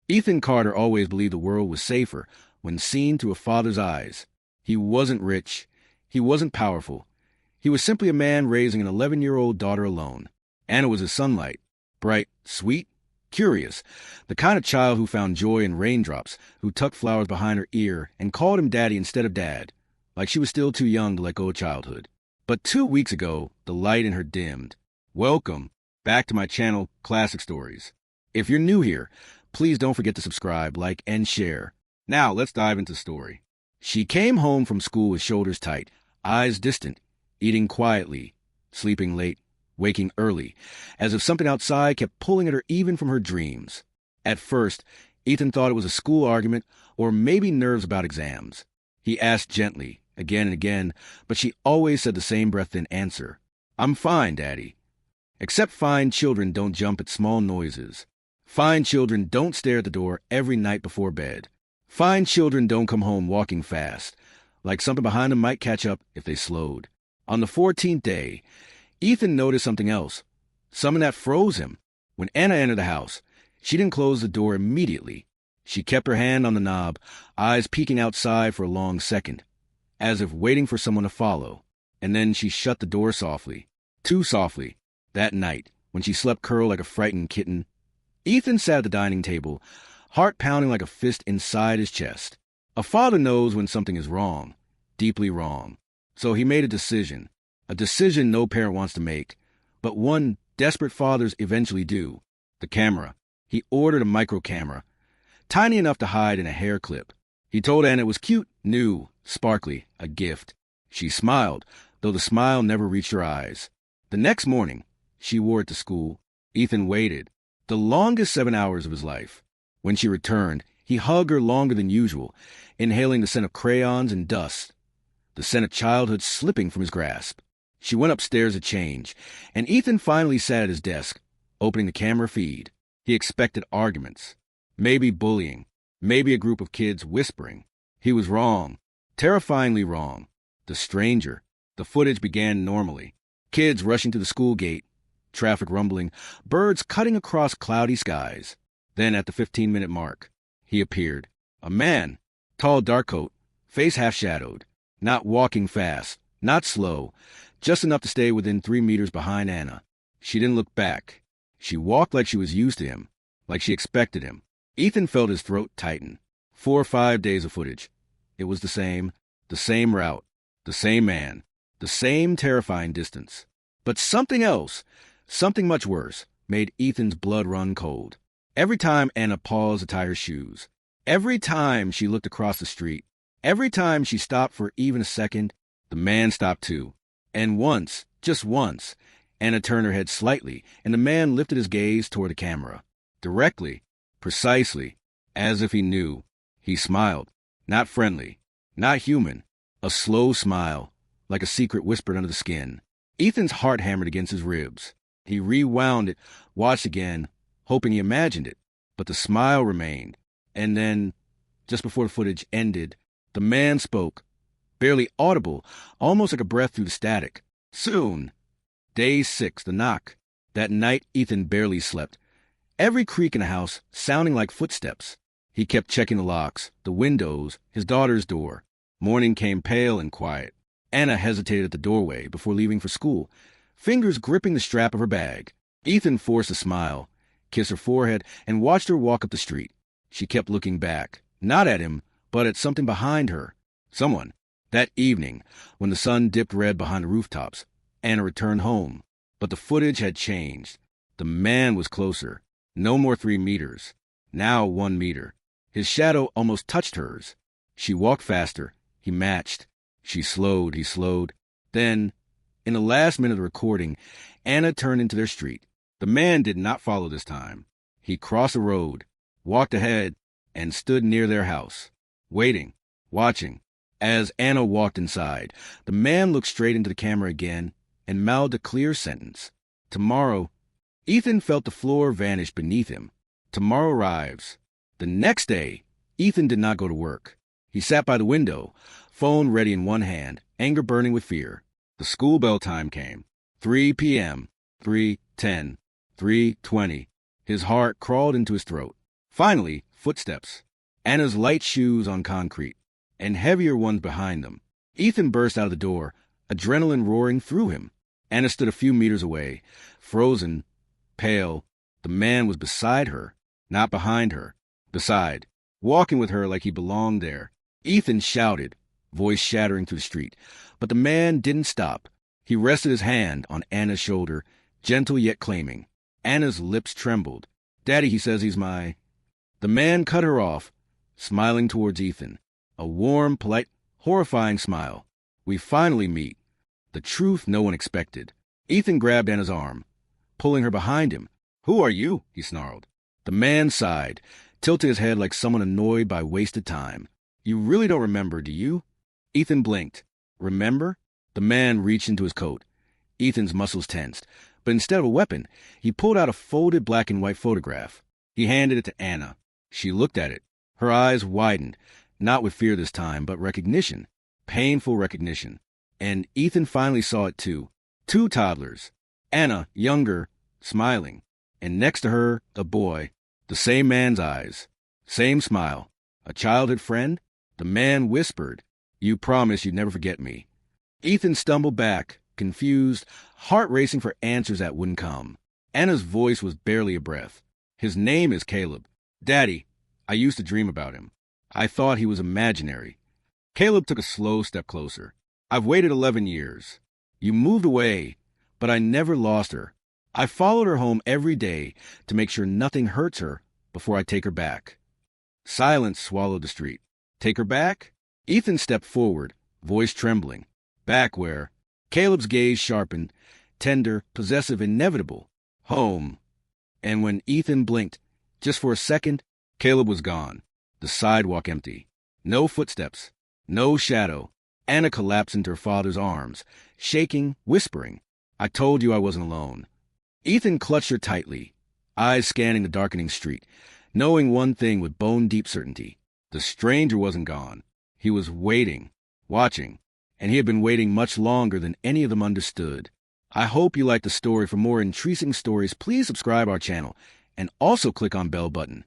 Ethan Carter always believed the world was safer when seen through a father's eyes. He wasn't rich. He wasn't powerful. He was simply a man raising an 11-year-old daughter alone. Anna was his sunlight, bright, sweet, curious, the kind of child who found joy in raindrops, who tucked flowers behind her ear and called him daddy instead of dad, like she was still too young to let go of childhood. But 2 weeks ago, the light in her dimmed. Welcome back to my channel, Classic Stories. If you're new here, please don't forget to subscribe, like, and share. Now, let's dive into the story. She came home from school with shoulders tight, eyes distant, eating quietly, sleeping late, waking early, as if something outside kept pulling at her even from her dreams. At first, Ethan thought it was a school argument or maybe nerves about exams. He asked gently, again and again, but she always said the same breath-in answer. "I'm fine, Daddy." Except fine children don't jump at small noises. Fine children don't stare at the door every night before bed. Fine children don't come home walking fast, like something behind them might catch up if they slowed. On the 14th day, Ethan noticed something else, something that froze him. When Anna entered the house, she didn't close the door immediately. She kept her hand on the knob, eyes peeking outside for a long second, as if waiting for someone to follow. And then she shut the door softly, too softly, that night, when she slept curled like a frightened kitten. Ethan sat at the dining table, heart pounding like a fist inside his chest. A father knows when something is wrong, deeply wrong. So he made a decision no parent wants to make, but one desperate fathers eventually do. The camera. He ordered a micro camera, tiny enough to hide in a hair clip. He told Anna it was cute, new, sparkly, a gift. She smiled, though the smile never reached her eyes. The next morning, she wore it to school. Ethan waited, the longest 7 hours of his life. When she returned, he hugged her longer than usual, inhaling the scent of crayons and dust, the scent of childhood slipping from his grasp. She went upstairs to change, and Ethan finally sat at his desk, opening the camera feed. He expected arguments, maybe bullying, maybe a group of kids whispering. He was wrong, terrifyingly wrong. The stranger. The footage began normally. Kids rushing to the school gate, traffic rumbling, birds cutting across cloudy skies. Then at the 15-minute mark, he appeared. A man, tall dark coat, face half-shadowed, not walking fast, not slow, just enough to stay within 3 meters behind Anna. She didn't look back. She walked like she was used to him, like she expected him. Ethan felt his throat tighten. 4 or 5 days of footage. It was the same route, the same man, the same terrifying distance. But something else, something much worse, made Ethan's blood run cold. Every time Anna paused to tie her shoes, every time she looked across the street, every time she stopped for even a second, the man stopped too. And once, just once, Anna turned her head slightly, and the man lifted his gaze toward the camera. Directly, precisely, as if he knew. He smiled, not friendly, not human, a slow smile, like a secret whispered under the skin. Ethan's heart hammered against his ribs. He rewound it, watched again, hoping he imagined it, but the smile remained. And then, just before the footage ended, the man spoke, barely audible, almost like a breath through the static. Soon. Day 6, the knock. That night, Ethan barely slept. Every creak in the house sounding like footsteps. He kept checking the locks, the windows, his daughter's door. Morning came pale and quiet. Anna hesitated at the doorway before leaving for school, fingers gripping the strap of her bag. Ethan forced a smile, kissed her forehead, and watched her walk up the street. She kept looking back, not at him, but at something behind her. Someone. That evening, when the sun dipped red behind the rooftops, Anna returned home. But the footage had changed. The man was closer. No more 3 meters. Now 1 meter. His shadow almost touched hers. She walked faster. He matched. She slowed. He slowed. Then, in the last minute of the recording, Anna turned into their street. The man did not follow this time. He crossed the road, walked ahead, and stood near their house, waiting, watching. As Anna walked inside, the man looked straight into the camera again and mouthed a clear sentence. Tomorrow. Ethan felt the floor vanish beneath him. Tomorrow arrives. The next day, Ethan did not go to work. He sat by the window, phone ready in one hand, anger burning with fear. The school bell time came. 3 p.m., 3:10, 3:20. His heart crawled into his throat. Finally, footsteps. Anna's light shoes on concrete, and heavier ones behind them. Ethan burst out of the door, adrenaline roaring through him. Anna stood a few meters away, frozen, pale. The man was beside her, not behind her. Beside, walking with her like he belonged there. Ethan shouted, voice shattering through the street. But the man didn't stop. He rested his hand on Anna's shoulder, gentle yet claiming. Anna's lips trembled. "Daddy, he says he's my—" The man cut her off, smiling towards Ethan. A warm, polite, horrifying smile. "We finally meet." The truth no one expected. Ethan grabbed Anna's arm, pulling her behind him. "Who are you?" he snarled. The man sighed, tilted his head like someone annoyed by wasted time. "You really don't remember, do you?" Ethan blinked. "Remember?" The man reached into his coat. Ethan's muscles tensed. But instead of a weapon, he pulled out a folded black and white photograph. He handed it to Anna. She looked at it. Her eyes widened, not with fear this time, but recognition. Painful recognition. And Ethan finally saw it too. Two toddlers. Anna, younger, smiling. And next to her, a boy. The same man's eyes. Same smile. A childhood friend? The man whispered, "You promised you'd never forget me." Ethan stumbled back, confused, heart racing for answers that wouldn't come. Anna's voice was barely a breath. "His name is Caleb. Daddy, I used to dream about him. I thought he was imaginary." Caleb took a slow step closer. "I've waited 11 years. You moved away, but I never lost her. I followed her home every day to make sure nothing hurts her before I take her back." Silence swallowed the street. "Take her back?" Ethan stepped forward, voice trembling. "Back where?" Caleb's gaze sharpened, tender, possessive, inevitable. "Home." And when Ethan blinked, just for a second, Caleb was gone. The sidewalk empty. No footsteps. No shadow. Anna collapsed into her father's arms, shaking, whispering, "I told you I wasn't alone." Ethan clutched her tightly, eyes scanning the darkening street, knowing one thing with bone-deep certainty. The stranger wasn't gone. He was waiting, watching, and he had been waiting much longer than any of them understood. I hope you liked the story. For more intriguing stories, please subscribe our channel and also click on bell button.